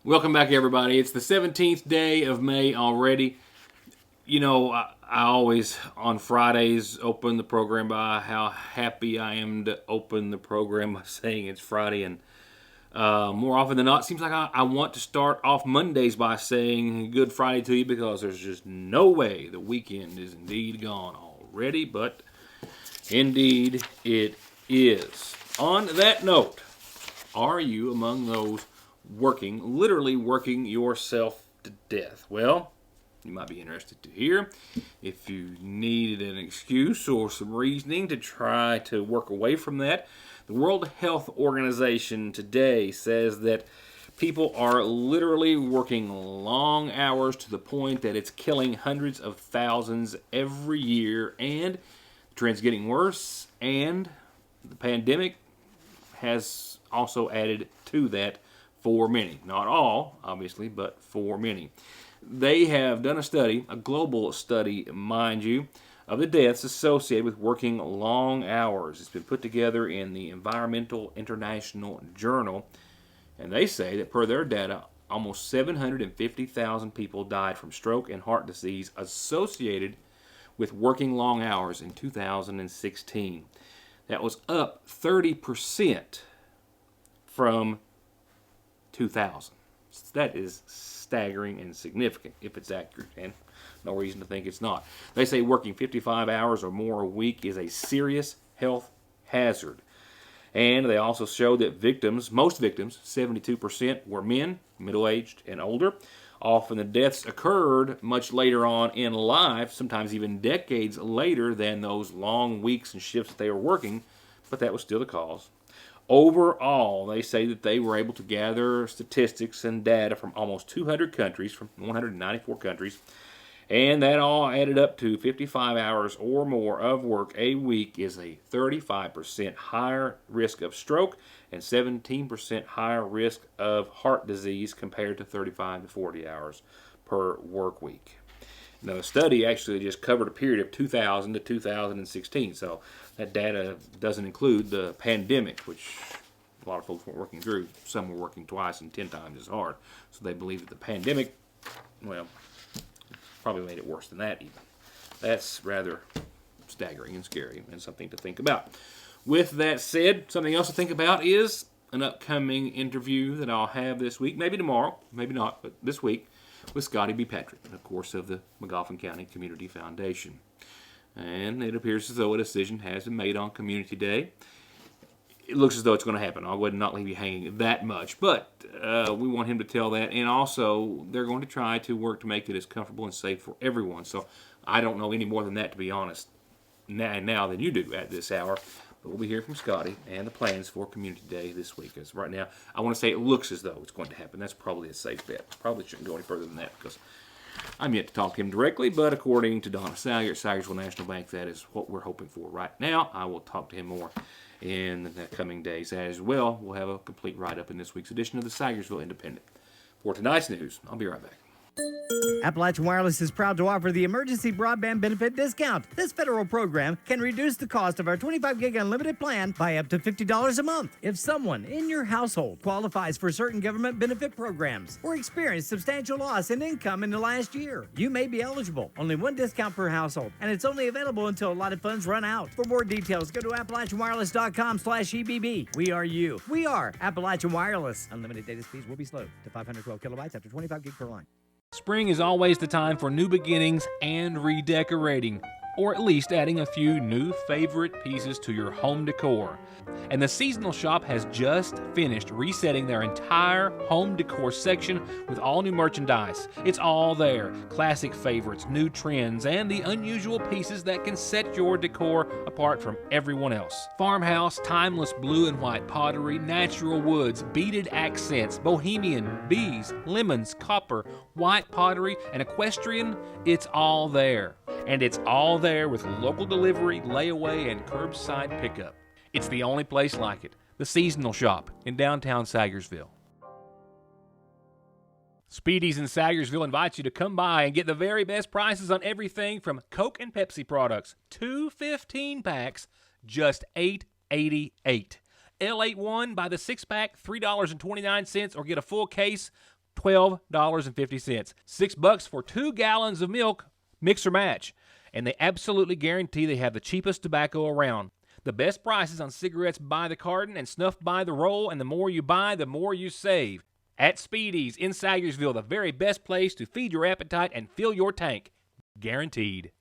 Welcome back, everybody. It's the 17th day of May already. I always, on Fridays, open the program by how happy I am to open the program by saying it's Friday. And more often than not, it seems like I want to start off Mondays by saying Good Friday to you because there's just no way the weekend is indeed gone already. But indeed, it is. On that note, are you among those literally working yourself to death? Well, you might be interested to hear. If you needed an excuse or some reasoning to try to work away from that, the World Health Organization today says that people are literally working long hours to the point that it's killing hundreds of thousands every year, and the trend's getting worse, and the pandemic has also added to that for many. Not all, obviously, but for many. They have done a study, a global study, mind you, of the deaths associated with working long hours. It's been put together in the Environmental International Journal, and they say that per their data, almost 750,000 people died from stroke and heart disease associated with working long hours in 2016. That was up 30% from 2000. That is staggering and significant if it's accurate, and no reason to think it's not. They say working 55 hours or more a week is a serious health hazard. And they also show that most victims, 72%, were men, middle-aged and older. Often the deaths occurred much later on in life, sometimes even decades later than those long weeks and shifts that they were working, but that was still the cause. Overall, they say that they were able to gather statistics and data from almost 200 countries, from 194 countries, and that all added up to 55 hours or more of work a week is a 35% higher risk of stroke and 17% higher risk of heart disease compared to 35 to 40 hours per work week. Now, the study actually just covered a period of 2000 to 2016, so that data doesn't include the pandemic, which a lot of folks weren't working through. Some were working twice and 10 times as hard. So they believe that the pandemic, well, probably made it worse than that even. That's rather staggering and scary and something to think about. With that said, something else to think about is an upcoming interview that I'll have this week, maybe tomorrow, maybe not, but this week, with Scotty B. Patrick, of course, of the McGoffin County Community Foundation. And it appears as though a decision has been made on Community Day. It looks as though it's going to happen. I would not leave you hanging that much, but we want him to tell that. And also, they're going to try to work to make it as comfortable and safe for everyone. So I don't know any more than that, to be honest, now than you do at this hour. But we'll be hearing from Scotty and the plans for Community Day this week. As right now, I want to say it looks as though it's going to happen. That's probably a safe bet. Probably shouldn't go any further than that because I'm yet to talk to him directly, but according to Donna Salyer at Salyersville National Bank, that is what we're hoping for right now. I will talk to him more in the coming days as well. We'll have a complete write-up in this week's edition of the Salyersville Independent. For tonight's news, I'll be right back. Appalachian Wireless is proud to offer the Emergency Broadband Benefit Discount. This federal program can reduce the cost of our 25 gig unlimited plan by up to $50 a month. If someone in your household qualifies for certain government benefit programs or experienced substantial loss in income in the last year, you may be eligible. Only one discount per household, and it's only available until allotted funds run out. For more details, go to AppalachianWireless.com/EBB. We are you. We are Appalachian Wireless. Unlimited data speeds will be slowed to 512 kilobytes after 25 gig per line. Spring is always the time for new beginnings and redecorating, or at least adding a few new favorite pieces to your home decor. And the Seasonal Shop has just finished resetting their entire home decor section with all new merchandise. It's all there. Classic favorites, new trends, and the unusual pieces that can set your decor apart from everyone else. Farmhouse, timeless blue and white pottery, natural woods, beaded accents, bohemian, bees, lemons, copper, white pottery, and equestrian, it's all there. And it's all there with local delivery, layaway, and curbside pickup. It's the only place like it. The Seasonal Shop in downtown Salyersville. Speedy's in Salyersville invites you to come by and get the very best prices on everything from Coke and Pepsi products. 2 15-packs, just $8.88. L81 by the 6-pack, $3.29, or get a full case, $12.50. $6 for 2 gallons of milk, mix or match. And they absolutely guarantee they have the cheapest tobacco around. The best prices on cigarettes by the carton and snuff by the roll, and the more you buy, the more you save. At Speedy's in Sagersville, the very best place to feed your appetite and fill your tank. Guaranteed.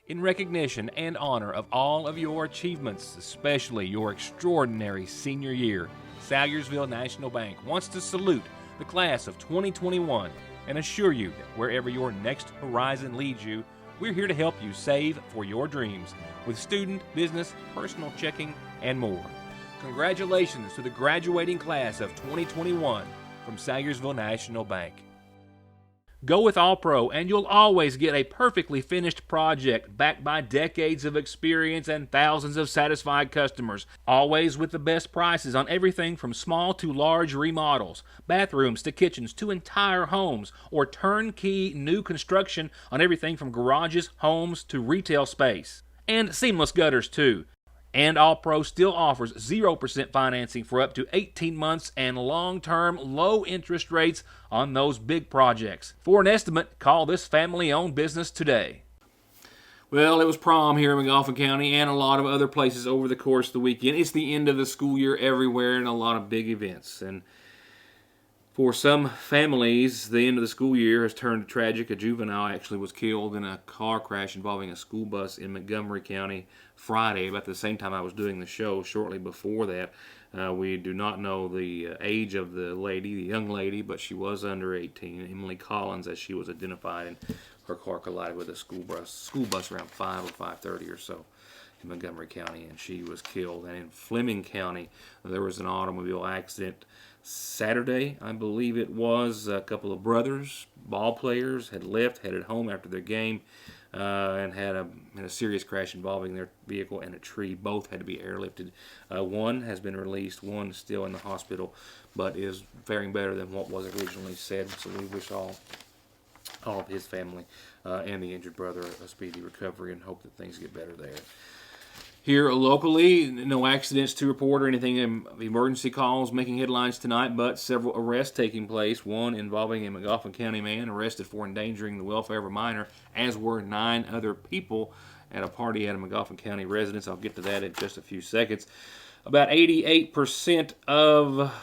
In recognition and honor of all of your achievements, especially your extraordinary senior year, Sagersville National Bank wants to salute the class of 2021 and assure you that wherever your next horizon leads you, we're here to help you save for your dreams with student, business, personal checking, and more. Congratulations to the graduating class of 2021 from Sagersville National Bank. Go with All Pro and you'll always get a perfectly finished project backed by decades of experience and thousands of satisfied customers. Always with the best prices on everything from small to large remodels, bathrooms to kitchens to entire homes, or turnkey new construction on everything from garages, homes to retail space. And seamless gutters too. And All Pro still offers 0% financing for up to 18 months and long-term low interest rates on those big projects. For an estimate, call this family-owned business today. Well, it was prom here in McGoffin County and a lot of other places over the course of the weekend. It's the end of the school year everywhere and a lot of big events. And for some families, the end of the school year has turned tragic. A juvenile actually was killed in a car crash involving a school bus in Montgomery County Friday, about the same time I was doing the show. Shortly before that, we do not know the age of the lady, the young lady, but she was under 18. Emily Collins, as she was identified, and her car collided with a school bus around 5 or 5:30 or so in Montgomery County, and she was killed. And in Fleming County, there was an automobile accident Saturday, I believe it was. A couple of brothers, ball players, had headed home after their game, and had a serious crash involving their vehicle and a tree. Both had to be airlifted. One has been released. One still in the hospital, but is faring better than what was originally said. So we wish all of his family and the injured brother a speedy recovery and hope that things get better there. Here locally, no accidents to report or anything emergency calls making headlines tonight, but several arrests taking place. One involving a McGoffin County man arrested for endangering the welfare of a minor, as were 9 other people at a party at a McGoffin County residence. I'll get to that in just a few seconds. About 88% of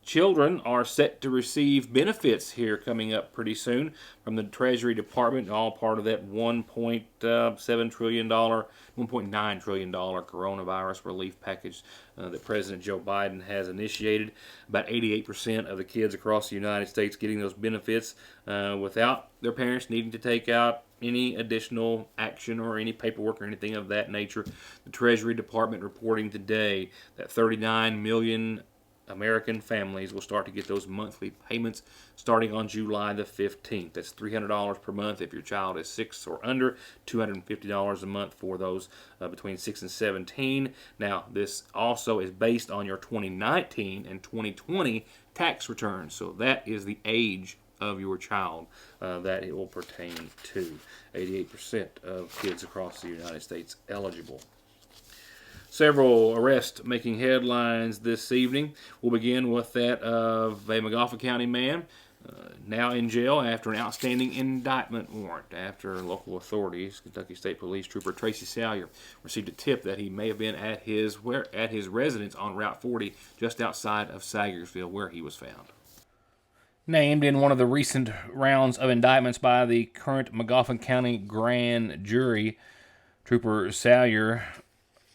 children are set to receive benefits here coming up pretty soon from the Treasury Department, all part of that $1.7 trillion, $1.9 trillion coronavirus relief package that President Joe Biden has initiated. About 88% of the kids across the United States getting those benefits without their parents needing to take out any additional action or any paperwork or anything of that nature. The Treasury Department reporting today that 39 million American families will start to get those monthly payments starting on July the 15th. That's $300 per month if your child is 6 or under, $250 a month for those between 6 and 17. Now, this also is based on your 2019 and 2020 tax returns, so that is the age of your child that it will pertain to. 88% of kids across the United States eligible. Several arrests making headlines this evening. We'll begin with that of a McGoffin County man now in jail after an outstanding indictment warrant. After local authorities, Kentucky State Police Trooper Tracy Salyer received a tip that he may have been at his residence on Route 40 just outside of Sagersville, where he was found. Named in one of the recent rounds of indictments by the current McGoffin County grand jury, Trooper Salyer,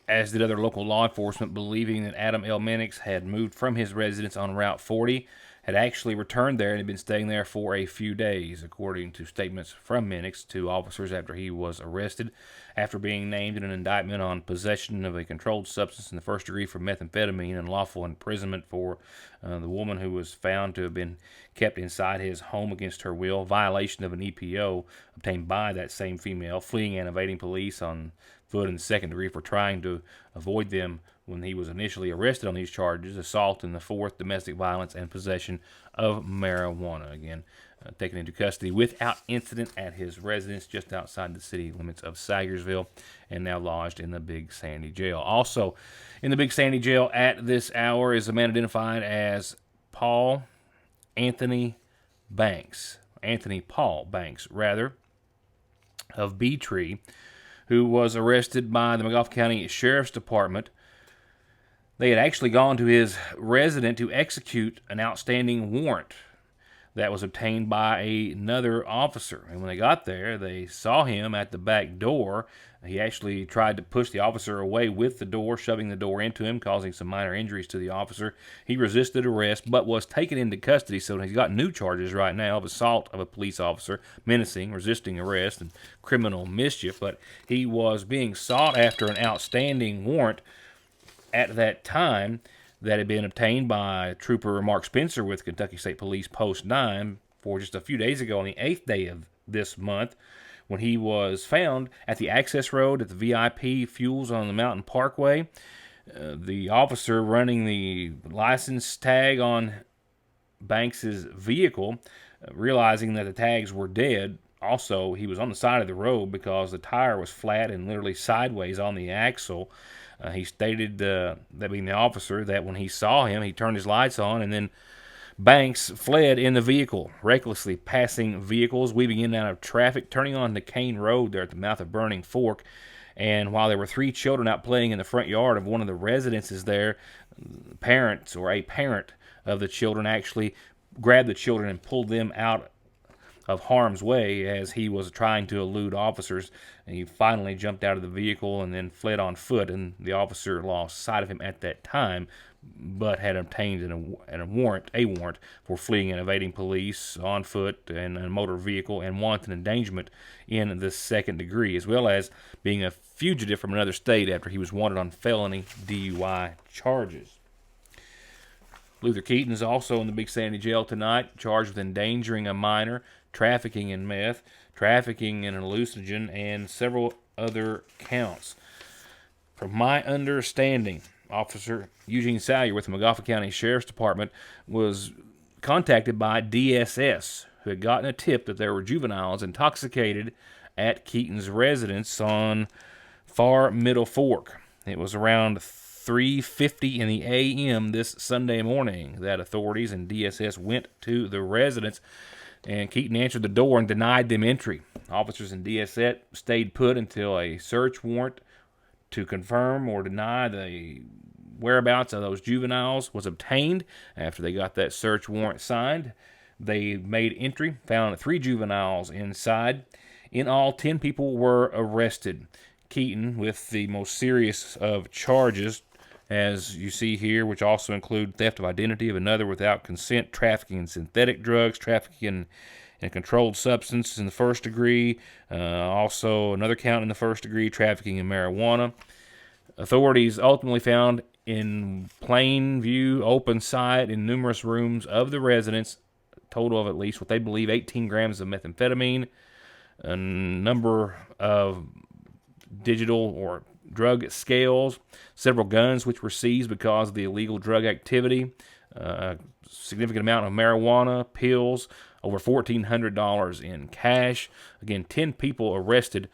as did other local law enforcement, believing that Adam L. Minix had moved from his residence on Route 40, had actually returned there and had been staying there for a few days, according to statements from Minix to officers after he was arrested, after being named in an indictment on possession of a controlled substance in the first degree for methamphetamine and lawful imprisonment for the woman who was found to have been kept inside his home against her will, violation of an EPO obtained by that same female, fleeing and evading police on foot in the second degree for trying to avoid them when he was initially arrested on these charges, assault in the fourth, domestic violence, and possession of marijuana. Again, taken into custody without incident at his residence just outside the city limits of Sagersville, and now lodged in the Big Sandy Jail. Also in the Big Sandy Jail at this hour is a man identified as Paul Anthony Anthony Paul Banks, of Bee Tree, who was arrested by the McGough County Sheriff's Department. They had actually gone to his residence to execute an outstanding warrant that was obtained by another officer. And when they got there, they saw him at the back door. He actually tried to push the officer away with the door, shoving the door into him, causing some minor injuries to the officer. He resisted arrest, but was taken into custody, so he's got new charges right now of assault of a police officer, menacing, resisting arrest, and criminal mischief. But he was being sought after an outstanding warrant at that time that had been obtained by Trooper Mark Spencer with Kentucky State Police Post 9 for just a few days ago on the 8th day of this month, when he was found at the access road at the VIP Fuels on the Mountain Parkway. The officer running the license tag on Banks's vehicle, realizing that the tags were dead. Also, he was on the side of the road because the tire was flat and literally sideways on the axle. He stated, that being the officer, that when he saw him, he turned his lights on, and then Banks fled in the vehicle, recklessly passing vehicles, weaving in and out of traffic, turning on the Kane Road there at the mouth of Burning Fork. And while there were 3 children out playing in the front yard of one of the residences there, parents or a parent of the children actually grabbed the children and pulled them out of harm's way as he was trying to elude officers. And he finally jumped out of the vehicle and then fled on foot, and the officer lost sight of him at that time, but had obtained a warrant for fleeing and evading police on foot and a motor vehicle and wanton endangerment in the second degree, as well as being a fugitive from another state after he was wanted on felony DUI charges. Luther Keaton is also in the Big Sandy Jail tonight, charged with endangering a minor, trafficking in meth, trafficking in a hallucinogen, and several other counts. From my understanding, Officer Eugene Salyer with the McGough County Sheriff's Department was contacted by DSS, who had gotten a tip that there were juveniles intoxicated at Keaton's residence on Far Middle Fork. It was around 3:50 in the a.m. this Sunday morning that authorities and DSS went to the residence, and Keaton answered the door and denied them entry. Officers and DSS stayed put until a search warrant to confirm or deny the whereabouts of those juveniles was obtained. After they got that search warrant signed, they made entry, found 3 juveniles inside. In all, 10 people were arrested. Keaton with the most serious of charges, as you see here, which also include theft of identity of another without consent, trafficking in synthetic drugs, trafficking in a controlled substance in the first degree, also another count in the first degree, trafficking in marijuana. Authorities ultimately found in plain view, open sight, in numerous rooms of the residence, a total of at least what they believe 18 grams of methamphetamine, a number of digital or drug scales, several guns which were seized because of the illegal drug activity, a significant amount of marijuana, pills, over $1,400 in cash. Again, 10 people arrested.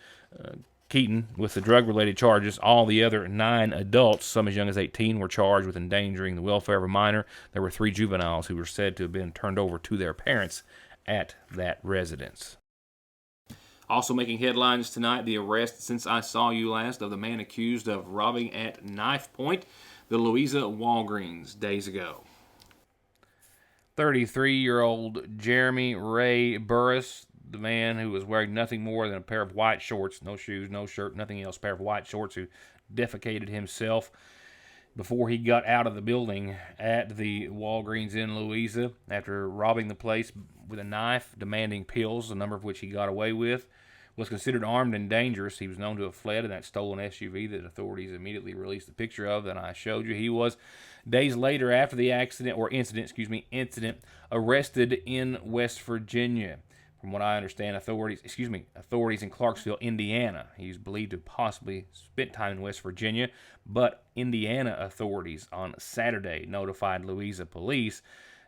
Keaton with the drug-related charges. All the other 9 adults, some as young as 18, were charged with endangering the welfare of a minor. There were 3 juveniles who were said to have been turned over to their parents at that residence. Also making headlines tonight, the arrest since I saw you last of the man accused of robbing at knife point the Louisa Walgreens days ago. 33-year-old Jeremy Ray Burris, the man who was wearing nothing more than a pair of white shorts, no shoes, no shirt, nothing else, a pair of white shorts, who defecated himself before he got out of the building at the Walgreens in Louisa after robbing the place with a knife, demanding pills, a number of which he got away with, was considered armed and dangerous. He was known to have fled in that stolen SUV that authorities immediately released the picture of that I showed you. He was, days later after the incident, arrested in West Virginia. From what I understand, authorities in Clarksville, Indiana. He's believed to have possibly spent time in West Virginia, but Indiana authorities on Saturday notified Louisa police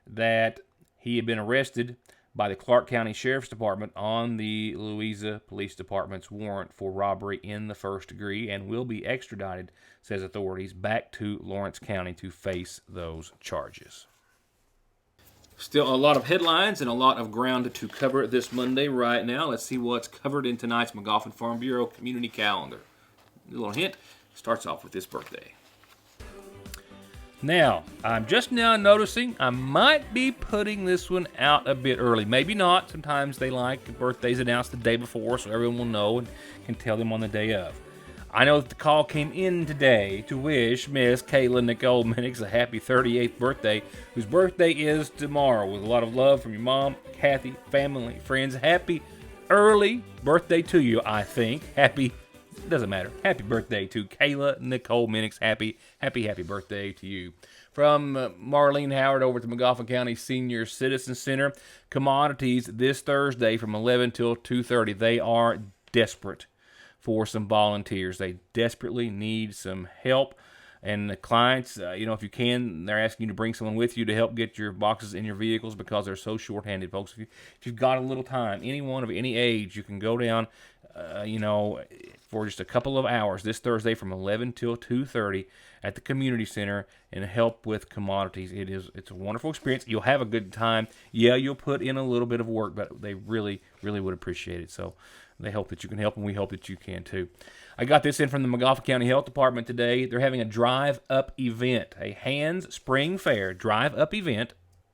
that he had been arrested by the Clark County Sheriff's Department on the Louisa Police Department's warrant for robbery in the first degree and will be extradited, says authorities, back to Lawrence County to face those charges. Still Still a lot of headlines and a lot of ground to cover this Monday right now. Let's see what's covered in tonight's McGoffin Farm Bureau community calendar. A little hint, starts off with this birthday. Now, I'm just now noticing I might be putting this one out a bit early. Maybe not. Sometimes they like birthdays announced the day before so everyone will know and can tell them on the day of. I know that the call came in today to wish Miss Kayla Nicole Minix a happy 38th birthday, whose birthday is tomorrow. With a lot of love from your mom, Kathy, family, friends. Happy early birthday to you, I think. Doesn't matter. Happy birthday to Kayla Nicole Minix. Happy birthday to you. From Marlene Howard over to McGoffin County Senior Citizen Center. Commodities this Thursday from 11 till 2:30. They are desperate for some volunteers. They desperately need some help. And the clients, if you can, they're asking you to bring someone with you to help get your boxes in your vehicles because they're so short-handed, folks. If you've got a little time, anyone of any age, you can go down, for just a couple of hours this Thursday from 11 till 2:30 at the community center and help with commodities. It's a wonderful experience. You'll have a good time. Yeah, you'll put in a little bit of work, but they really, really would appreciate it. So they hope that you can help, and we hope that you can too. I got this in from the McGoffin County Health Department today. They're having a drive-up event, a Hands Spring Fair drive-up event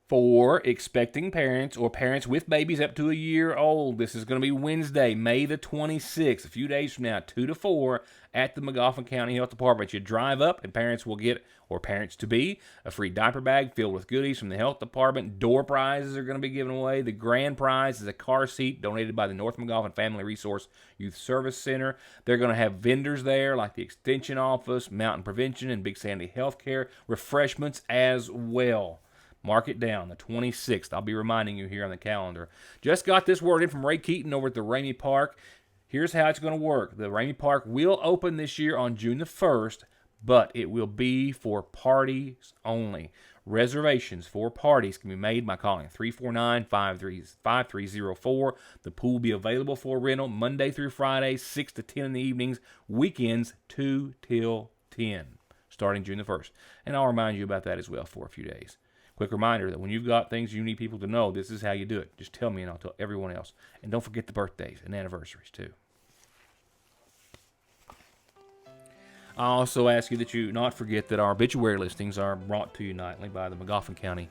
for expecting parents or parents with babies up to a year old. This is going to be Wednesday, May the 26th, a few days from now, 2 to 4 at the McGoffin County Health Department. You drive up and parents will get, or parents-to-be, a free diaper bag filled with goodies from the health department. Door prizes are going to be given away. The grand prize is a car seat donated by the North McGoffin Family Resource Youth Service Center. They're going to have vendors there like the Extension Office, Mountain Prevention, and Big Sandy Healthcare. Refreshments as well. Mark it down, the 26th. I'll be reminding you here on the calendar. Just got this word in from Ray Keaton over at the Ramey Park. Here's how it's going to work. The Ramey Park will open this year on June the 1st, but it will be for parties only. Reservations for parties can be made by calling 349-5304. The pool will be available for rental Monday through Friday, 6 to 10 in the evenings, weekends 2 till 10, starting June the 1st. And I'll remind you about that as well for a few days. Quick reminder that when you've got things you need people to know, this is how you do it. Just tell me and I'll tell everyone else. And don't forget the birthdays and anniversaries too. I also ask you that you not forget that our obituary listings are brought to you nightly by the McGoffin County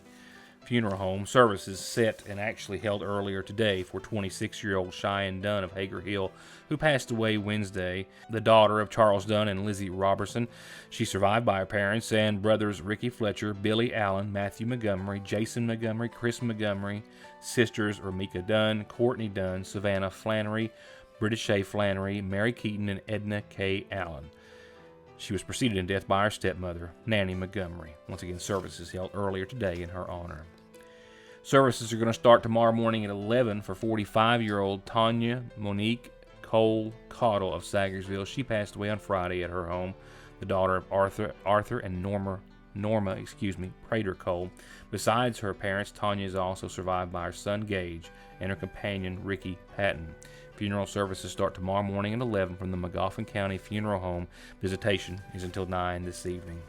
Funeral Home. Services set and actually held earlier today for 26-year-old Cheyenne Dunn of Hager Hill, who passed away Wednesday, the daughter of Charles Dunn and Lizzie Robertson. She's survived by her parents and brothers Ricky Fletcher, Billy Allen, Matthew Montgomery, Jason Montgomery, Chris Montgomery, sisters Ramika Dunn, Courtney Dunn, Savannah Flannery, Britta Shea Flannery, Mary Keaton, and Edna K. Allen. She was preceded in death by her stepmother, Nanny Montgomery. Once again, services held earlier today in her honor. Services are going to start tomorrow morning at 11 for 45-year-old Tanya Monique Cole Cottle of Saggersville. She passed away on Friday at her home, the daughter of Arthur and Norma Prater Cole. Besides her parents, Tanya is also survived by her son Gage and her companion Ricky Patton. Funeral services start tomorrow morning at 11 from the McGoffin County Funeral Home. Visitation is until 9 this evening.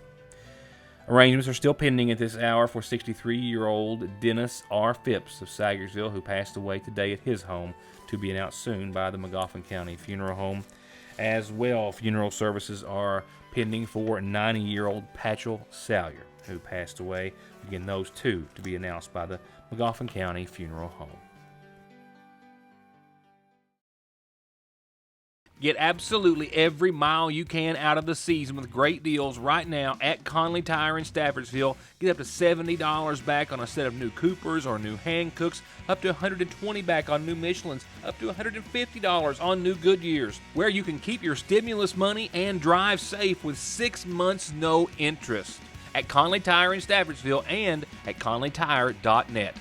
Arrangements are still pending at this hour for 63-year-old Dennis R. Phipps of Saggersville, who passed away today at his home, to be announced soon by the McGoffin County Funeral Home. As well, funeral services are pending for 90-year-old Patchell Salyer, who passed away. Again, those two to be announced by the McGoffin County Funeral Home. Get absolutely every mile you can out of the season with great deals right now at Conley Tire in Staffordsville. Get up to $70 back on a set of new Coopers or new Hancooks, up to $120 back on new Michelins, up to $150 on new Goodyears, where you can keep your stimulus money and drive safe with 6 months no interest. At Conley Tire in Staffordsville and at conleytire.net.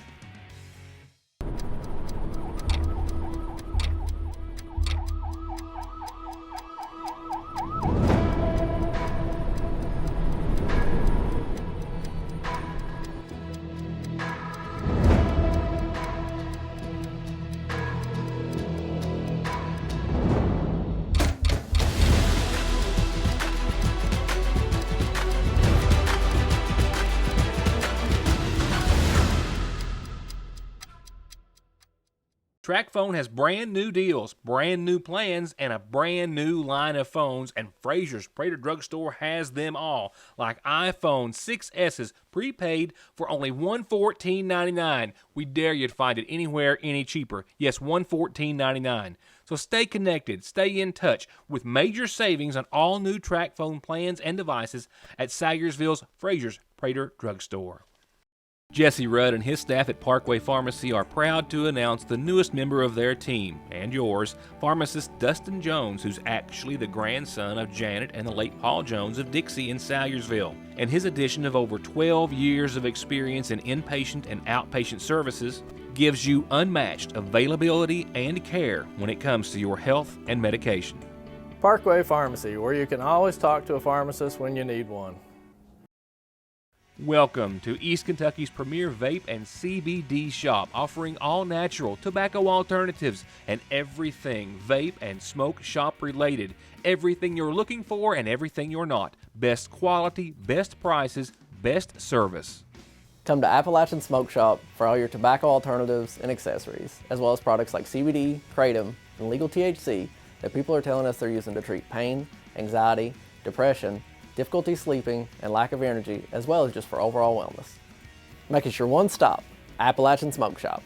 TracFone has brand new deals, brand new plans, and a brand new line of phones, and Frazier's Prater Drugstore has them all, like iPhone 6S's prepaid for only $114.99. We dare you to find it anywhere any cheaper. Yes, $114.99. So stay connected, stay in touch with major savings on all new TracFone plans and devices at Sayersville's Frazier's Prater Drugstore. Jesse Rudd and his staff at Parkway Pharmacy are proud to announce the newest member of their team, and yours, pharmacist Dustin Jones, who's actually the grandson of Janet and the late Paul Jones of Dixie in Salyersville. And his addition of over 12 years of experience in inpatient and outpatient services gives you unmatched availability and care when it comes to your health and medication. Parkway Pharmacy, where you can always talk to a pharmacist when you need one. Welcome to East Kentucky's premier vape and CBD shop, offering all natural tobacco alternatives and everything vape and smoke shop related. Everything you're looking for and everything you're not. Best quality, best prices, best service. Come to Appalachian Smoke Shop for all your tobacco alternatives and accessories, as well as products like CBD, kratom, and legal THC that people are telling us they're using to treat pain, anxiety, depression, difficulty sleeping, and lack of energy, as well as just for overall wellness. Make it your one stop, Appalachian Smoke Shop.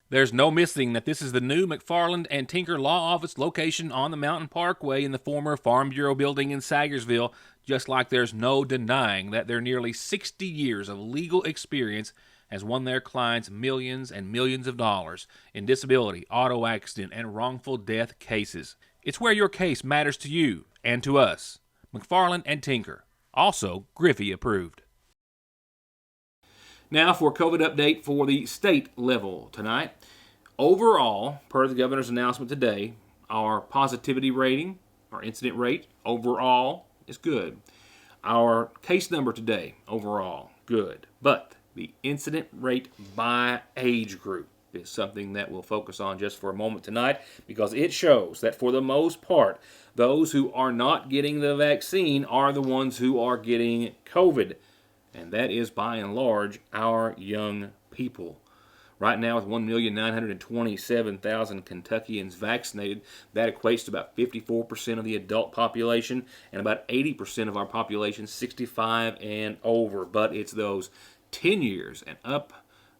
There's no missing that this is the new McFarland and Tinker Law Office location on the Mountain Parkway in the former Farm Bureau building in Sayersville, just like there's no denying that their nearly 60 years of legal experience has won their clients millions and millions of dollars in disability, auto accident, and wrongful death cases. It's where your case matters to you and to us. McFarland and Tinker, also Griffey approved. Now for a COVID update for the state level tonight. Overall, per the governor's announcement today, our positivity rating, our incident rate, overall is good. Our case number today, overall, good. But the incident rate by age group is something that we'll focus on just for a moment tonight, because it shows that for the most part, those who are not getting the vaccine are the ones who are getting COVID. And that is by and large our young people. Right now, with 1,927,000 Kentuckians vaccinated, that equates to about 54% of the adult population and about 80% of our population 65 and over. But it's those 10 years and up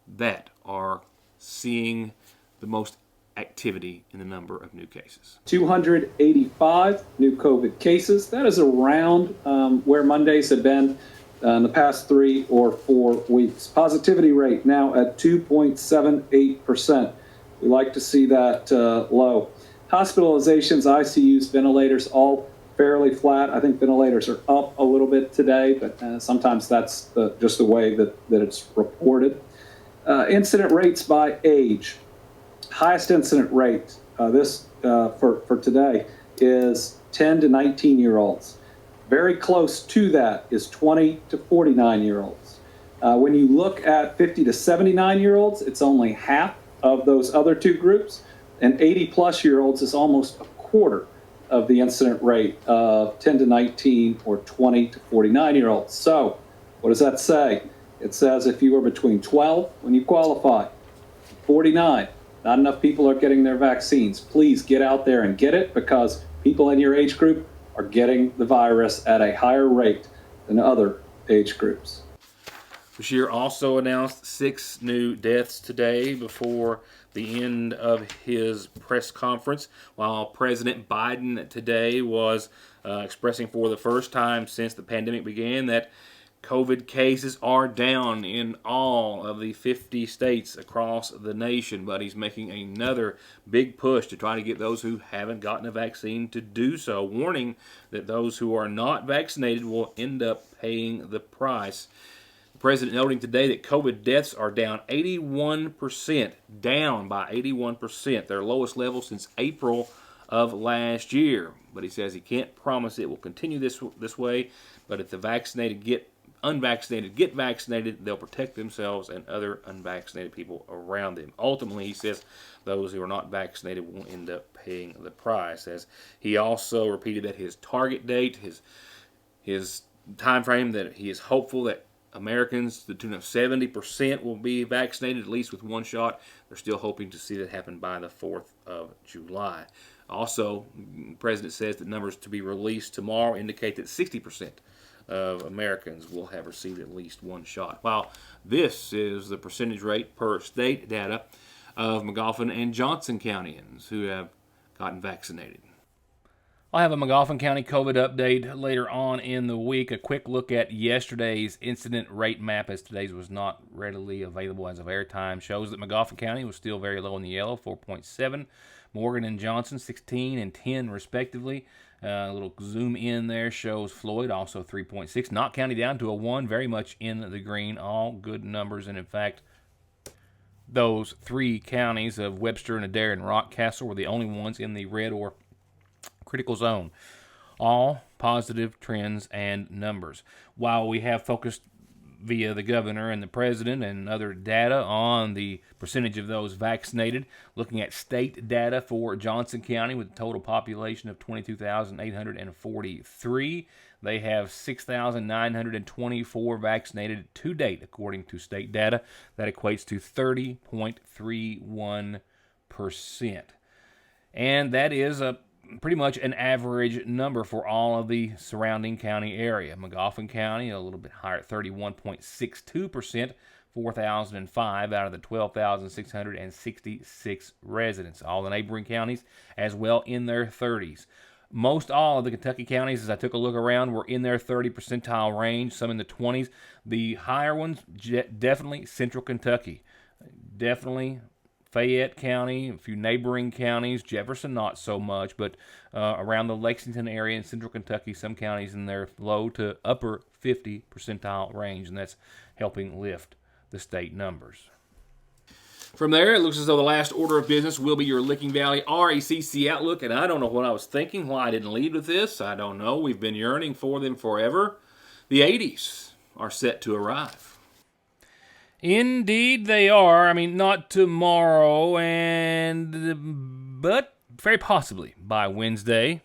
that are seeing the most activity in the number of new cases. 285 new COVID cases. That is around where Mondays have been in the past 3 or 4 weeks. Positivity rate now at 2.78%. We like to see that low. Hospitalizations, ICUs, ventilators, all fairly flat. I think ventilators are up a little bit today, but sometimes that's just the way that it's reported. Incident rates by age. Highest incident rate for today is 10 to 19-year-olds. Very close to that is 20 to 49-year-olds. When you look at 50 to 79-year-olds, it's only half of those other two groups, and 80-plus-year-olds is almost a quarter of the incident rate of 10 to 19 or 20 to 49-year-olds. So what does that say? It says if you are between 12 when you qualify, 49, not enough people are getting their vaccines. Please get out there and get it, because people in your age group are getting the virus at a higher rate than other age groups. Bashir also announced 6 new deaths today before the end of his press conference, while President Biden today was expressing for the first time since the pandemic began that COVID cases are down in all of the 50 states across the nation, but he's making another big push to try to get those who haven't gotten a vaccine to do so, warning that those who are not vaccinated will end up paying the price. The president noting today that COVID deaths are down 81%, down by 81%, their lowest level since April of last year. But he says he can't promise it will continue this way, but if the unvaccinated get vaccinated, they'll protect themselves and other unvaccinated people around them. Ultimately, he says those who are not vaccinated will end up paying the price. As he also repeated that his target date, his time frame, that he is hopeful that Americans to the tune of 70% will be vaccinated, at least with one shot. They're still hoping to see that happen by the 4th of July. Also, the president says that numbers to be released tomorrow indicate that 60% of Americans will have received at least one shot. While this is the percentage rate per state data of McGoffin and Johnson countyans who have gotten vaccinated. I'll have a McGoffin County COVID update later on in the week. A quick look at yesterday's incident rate map, as today's was not readily available as of airtime, shows that McGoffin County was still very low in the yellow, 4.7. Morgan and Johnson, 16 and 10 respectively. A little zoom in there shows Floyd, also 3.6. Knott County down to a 1, very much in the green. All good numbers, and in fact, those three counties of Webster and Adair and Rockcastle were the only ones in the red or critical zone. All positive trends and numbers. While we have focused via the governor and the president and other data on the percentage of those vaccinated, looking at state data for Johnson County with a total population of 22,843. They have 6,924 vaccinated to date, according to state data. That equates to 30.31%. And that is pretty much an average number for all of the surrounding county area. McGoffin County, a little bit higher at 31.62%, 4,005 out of the 12,666 residents. All the neighboring counties as well in their 30s. Most all of the Kentucky counties, as I took a look around, were in their 30 percentile range, some in the 20s. The higher ones, definitely Central Kentucky. Definitely Fayette County, a few neighboring counties, Jefferson not so much, but around the Lexington area in Central Kentucky, some counties in their low to upper 50 percentile range, and that's helping lift the state numbers. From there, it looks as though the last order of business will be your Licking Valley RACC outlook, and I don't know what I was thinking, why I didn't lead with this. I don't know. We've been yearning for them forever. The 80s are set to arrive. Indeed they are. I mean, not tomorrow, but very possibly by Wednesday.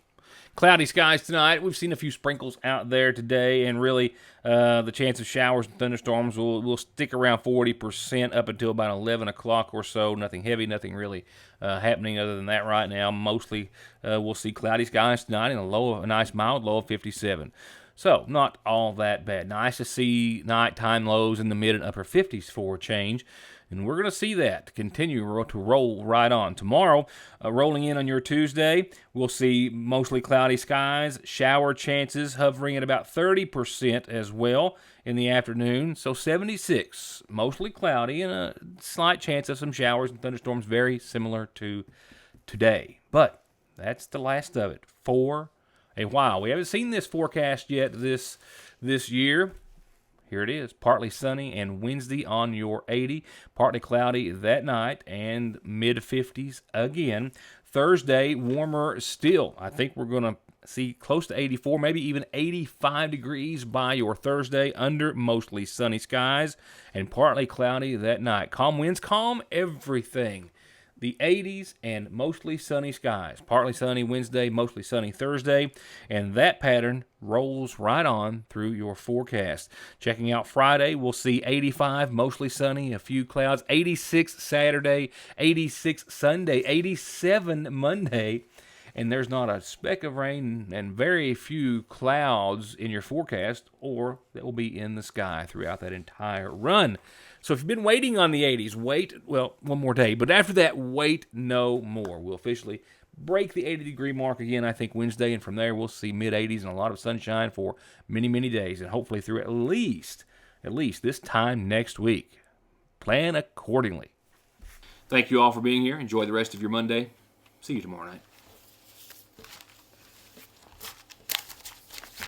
Cloudy skies tonight. We've seen a few sprinkles out there today, and really the chance of showers and thunderstorms will stick around 40% up until about 11 o'clock or so. Nothing heavy, nothing really happening other than that right now. Mostly we'll see cloudy skies tonight and a nice mild low of 57. So, not all that bad. Nice to see nighttime lows in the mid and upper 50s for a change. And we're going to see that continue to roll right on. Tomorrow, rolling in on your Tuesday, we'll see mostly cloudy skies, shower chances hovering at about 30% as well in the afternoon. So 76, mostly cloudy, and a slight chance of some showers and thunderstorms, very similar to today. But that's the last of it for a while. We haven't seen this forecast yet this year. Here it is. Partly sunny and Wednesday on your 80. Partly cloudy that night and mid-50s again. Thursday, warmer still. I think we're going to see close to 84, maybe even 85 degrees by your Thursday under mostly sunny skies and partly cloudy that night. Calm winds, calm everything. The 80s and mostly sunny skies. Partly sunny Wednesday, mostly sunny Thursday, and that pattern rolls right on through your forecast. Checking out Friday, we'll see 85, mostly sunny, a few clouds, 86 Saturday, 86 Sunday, 87 Monday, and there's not a speck of rain and very few clouds in your forecast, or that will be in the sky throughout that entire run. So if you've been waiting on the 80s, wait, well, one more day. But after that, wait no more. We'll officially break the 80-degree mark again, I think, Wednesday. And from there, we'll see mid-80s and a lot of sunshine for many, many days. And hopefully through at least this time next week. Plan accordingly. Thank you all for being here. Enjoy the rest of your Monday. See you tomorrow night.